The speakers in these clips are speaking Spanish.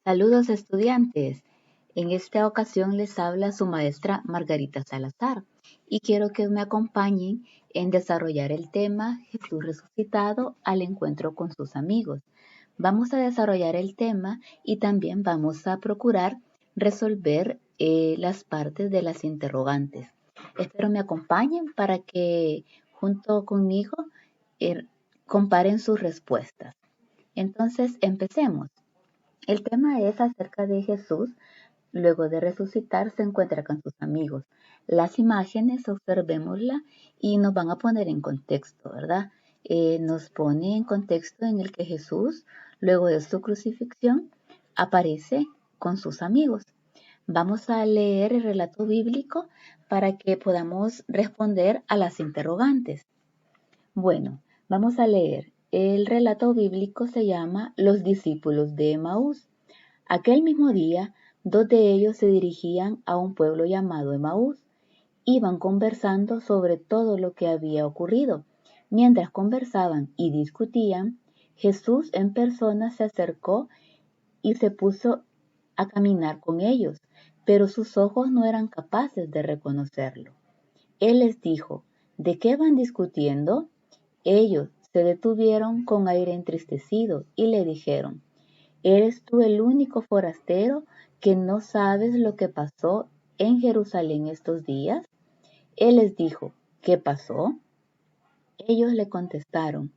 Saludos estudiantes. En esta ocasión les habla su maestra Margarita Salazar y quiero que me acompañen en desarrollar el tema Jesús resucitado al encuentro con sus amigos. Vamos a desarrollar el tema y también vamos a procurar resolver las partes de las interrogantes. Espero me acompañen para que junto conmigo eh, comparen sus respuestas. Entonces, empecemos. El tema es acerca de Jesús. Luego de resucitar se encuentra con sus amigos. Las imágenes, observémosla y nos van a poner en contexto, ¿verdad? Nos pone en contexto en el que Jesús, luego de su crucifixión, aparece con sus amigos. Vamos a leer el relato bíblico para que podamos responder a las interrogantes. Bueno, vamos a leer. El relato bíblico se llama Los discípulos de Emaús. Aquel mismo día, dos de ellos se dirigían a un pueblo llamado Emaús. Iban conversando sobre todo lo que había ocurrido. Mientras conversaban y discutían, Jesús en persona se acercó y se puso a caminar con ellos, pero sus ojos no eran capaces de reconocerlo. Él les dijo, ¿de qué van discutiendo? Ellos se detuvieron con aire entristecido y le dijeron, ¿eres tú el único forastero que no sabes lo que pasó en Jerusalén estos días? Él les dijo, ¿qué pasó? Ellos le contestaron,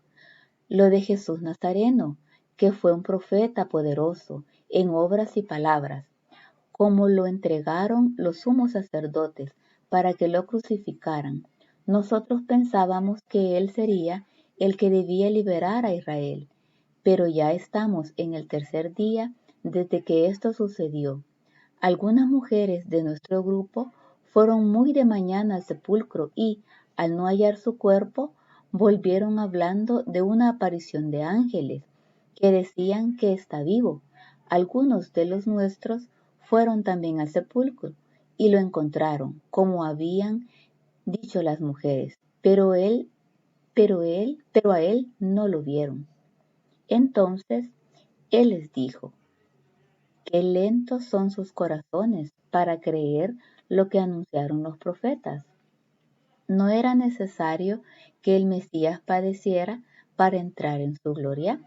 lo de Jesús Nazareno, que fue un profeta poderoso en obras y palabras, como lo entregaron los sumos sacerdotes para que lo crucificaran. Nosotros pensábamos que él sería el que debía liberar a Israel, pero ya estamos en el tercer día desde que esto sucedió. Algunas mujeres de nuestro grupo fueron muy de mañana al sepulcro y, al no hallar su cuerpo, volvieron hablando de una aparición de ángeles que decían que está vivo. Algunos de los nuestros fueron también al sepulcro y lo encontraron, como habían dicho las mujeres, pero a él no lo vieron. Entonces él les dijo, qué lentos son sus corazones para creer lo que anunciaron los profetas. ¿No era necesario que el Mesías padeciera para entrar en su gloria?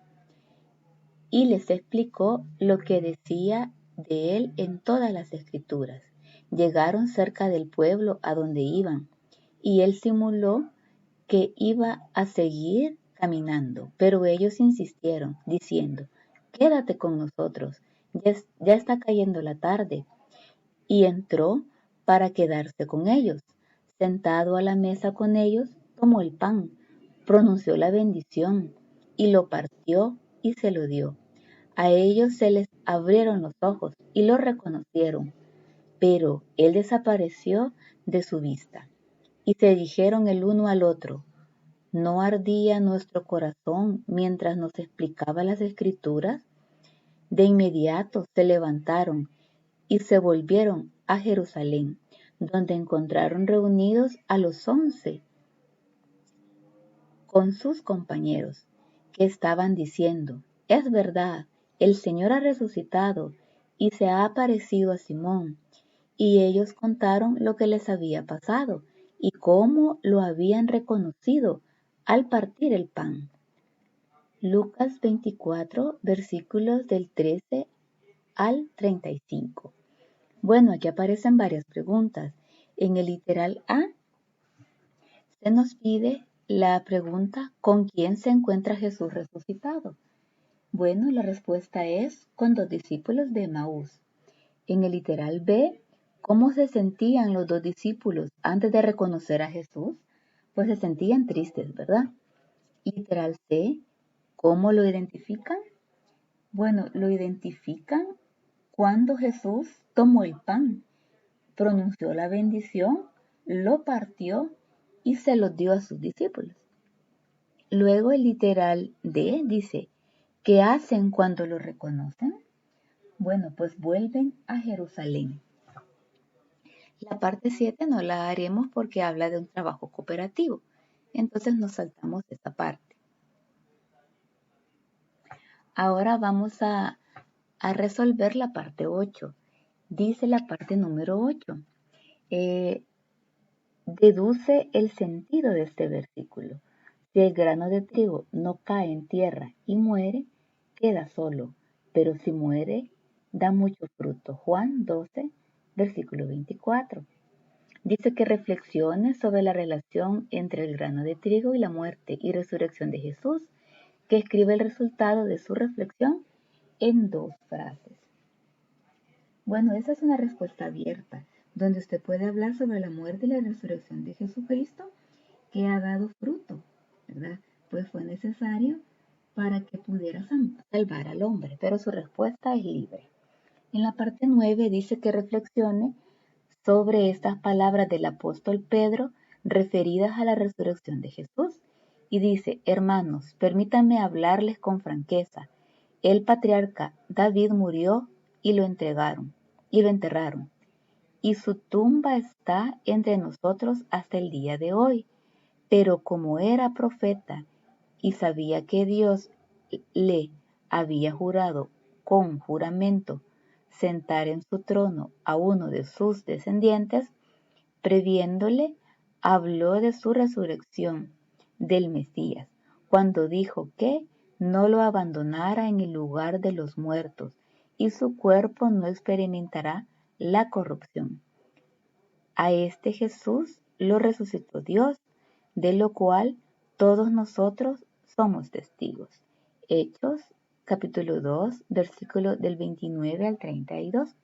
Y les explicó lo que decía de él en todas las escrituras. Llegaron cerca del pueblo a donde iban, y él simuló que iba a seguir caminando, pero ellos insistieron, diciendo, quédate con nosotros, ya está cayendo la tarde. Y entró para quedarse con ellos. Sentado a la mesa con ellos, tomó el pan, pronunció la bendición, y lo partió y se lo dio. A ellos se les abrieron los ojos y lo reconocieron, pero él desapareció de su vista. Y se dijeron el uno al otro, ¿no ardía nuestro corazón mientras nos explicaba las escrituras? De inmediato se levantaron y se volvieron a Jerusalén, donde encontraron reunidos a los 11 con sus compañeros, que estaban diciendo, es verdad, el Señor ha resucitado y se ha aparecido a Simón. Y ellos contaron lo que les había pasado y cómo lo habían reconocido al partir el pan. Lucas 24, versículos del 13 al 35. Bueno, aquí aparecen varias preguntas. En el literal A se nos pide la pregunta ¿con quién se encuentra Jesús resucitado? Bueno, la respuesta es con dos discípulos de Emaús. En el literal B, ¿cómo se sentían los dos discípulos antes de reconocer a Jesús? Pues se sentían tristes, ¿verdad? Literal C, ¿cómo lo identifican? Bueno, lo identifican cuando Jesús tomó el pan, pronunció la bendición, lo partió y se lo dio a sus discípulos. Luego el literal D dice, ¿qué hacen cuando lo reconocen? Bueno, pues vuelven a Jerusalén. La parte 7 no la haremos porque habla de un trabajo cooperativo. Entonces nos saltamos esta parte. Ahora vamos a a resolver la parte 8. Dice la parte número 8. Deduce el sentido de este versículo. Si el grano de trigo no cae en tierra y muere, queda solo, pero si muere, da mucho fruto. Juan 12, versículo 24. Dice que reflexione sobre la relación entre el grano de trigo y la muerte y resurrección de Jesús, que escribe el resultado de su reflexión en 2 frases. Bueno, esa es una respuesta abierta, donde usted puede hablar sobre la muerte y la resurrección de Jesucristo, que ha dado fruto, ¿verdad? Pues fue necesario para que pudiera salvar al hombre, pero su respuesta es libre. En la parte 9 dice que reflexione sobre estas palabras del apóstol Pedro referidas a la resurrección de Jesús. Y dice, hermanos, permítanme hablarles con franqueza. El patriarca David murió y lo enterraron, y su tumba está entre nosotros hasta el día de hoy. Pero como era profeta y sabía que Dios le había jurado con juramento sentar en su trono a uno de sus descendientes, previéndole, habló de su resurrección del Mesías, cuando dijo que no lo abandonara en el lugar de los muertos y su cuerpo no experimentará la corrupción. A este Jesús lo resucitó Dios, de lo cual todos nosotros somos testigos. Hechos capítulo 2, versículo del 29 al 32.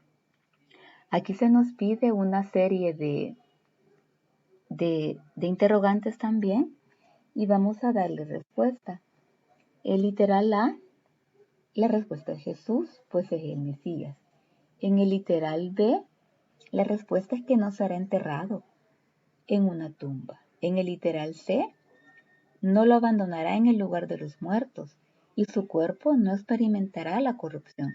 Aquí se nos pide una serie de interrogantes también y vamos a darle respuesta. El literal A, la respuesta es Jesús, pues es el Mesías. En el literal B, la respuesta es que no será enterrado en una tumba. En el literal C, no lo abandonará en el lugar de los muertos y su cuerpo no experimentará la corrupción.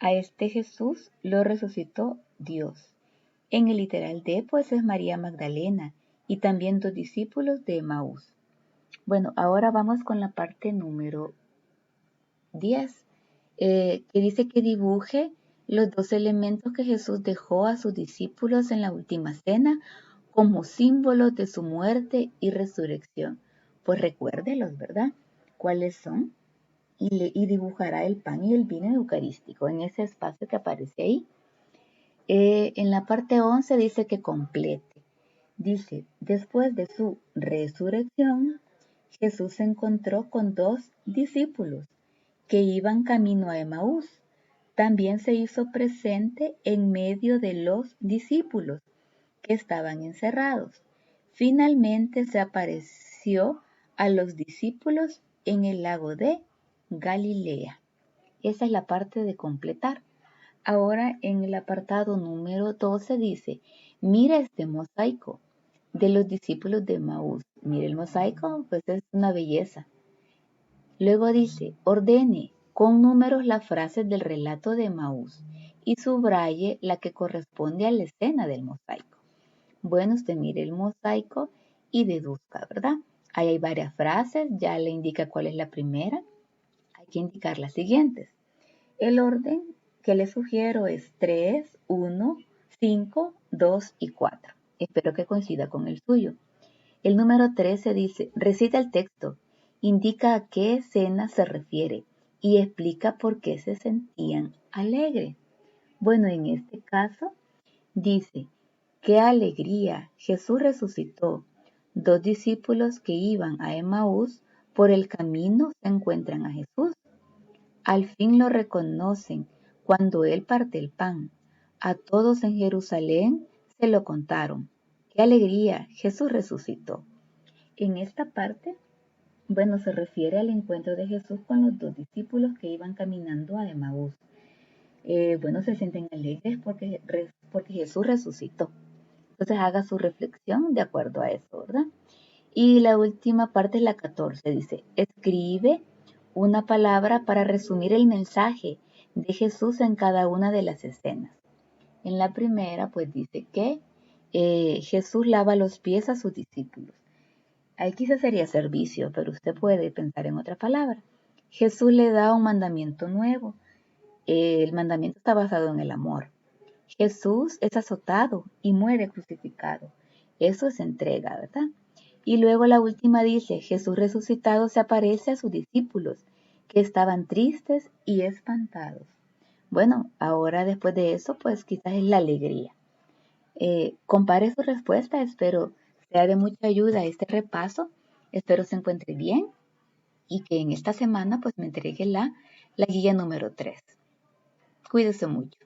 A este Jesús lo resucitó Dios. En el literal D, pues es María Magdalena y también 2 discípulos de Emaús. Bueno, ahora vamos con la parte número 10, que dice que dibuje los 2 elementos que Jesús dejó a sus discípulos en la última cena como símbolos de su muerte y resurrección. Pues recuérdelos, ¿verdad? ¿Cuáles son? Y dibujará el pan y el vino eucarístico en ese espacio que aparece ahí. En la parte 11 dice que complete. Dice, después de su resurrección, Jesús se encontró con 2 discípulos que iban camino a Emaús. También se hizo presente en medio de los discípulos que estaban encerrados. Finalmente se apareció a los discípulos en el lago de Galilea. Esa es la parte de completar. Ahora en el apartado número 12 dice, mira este mosaico de los discípulos de Emaús. Mira el mosaico, pues es una belleza. Luego dice, ordene con números las frases del relato de Emaús y subraye la que corresponde a la escena del mosaico. Bueno, usted mire el mosaico y deduzca, ¿verdad? Ahí hay varias frases, ya le indica cuál es la primera. Hay que indicar las siguientes. El orden que le sugiero es 3, 1, 5, 2 y 4. Espero que coincida con el suyo. El número 13 dice, recita el texto, indica a qué escena se refiere y explica por qué se sentían alegres. Bueno, en este caso dice, ¡qué alegría! Jesús resucitó. 2 discípulos que iban a Emaús por el camino se encuentran a Jesús. Al fin lo reconocen cuando Él parte el pan. A todos en Jerusalén se lo contaron. ¡Qué alegría! Jesús resucitó. En esta parte, bueno, se refiere al encuentro de Jesús con los 2 discípulos que iban caminando a Emaús. Bueno, se sienten alegres porque Jesús resucitó. Entonces haga su reflexión de acuerdo a eso, ¿verdad? Y la última parte es la 14, dice, escribe una palabra para resumir el mensaje de Jesús en cada una de las escenas. En la primera, pues dice que Jesús lava los pies a sus discípulos. Ahí quizás sería servicio, pero usted puede pensar en otra palabra. Jesús le da un mandamiento nuevo. El mandamiento está basado en el amor. Jesús es azotado y muere crucificado. Eso es entrega, ¿verdad? Y luego la última dice, Jesús resucitado se aparece a sus discípulos, que estaban tristes y espantados. Bueno, ahora después de eso, pues quizás es la alegría. Compare su respuesta, espero sea de mucha ayuda este repaso, espero se encuentre bien y que en esta semana pues me entregue la guía número 3. Cuídese mucho.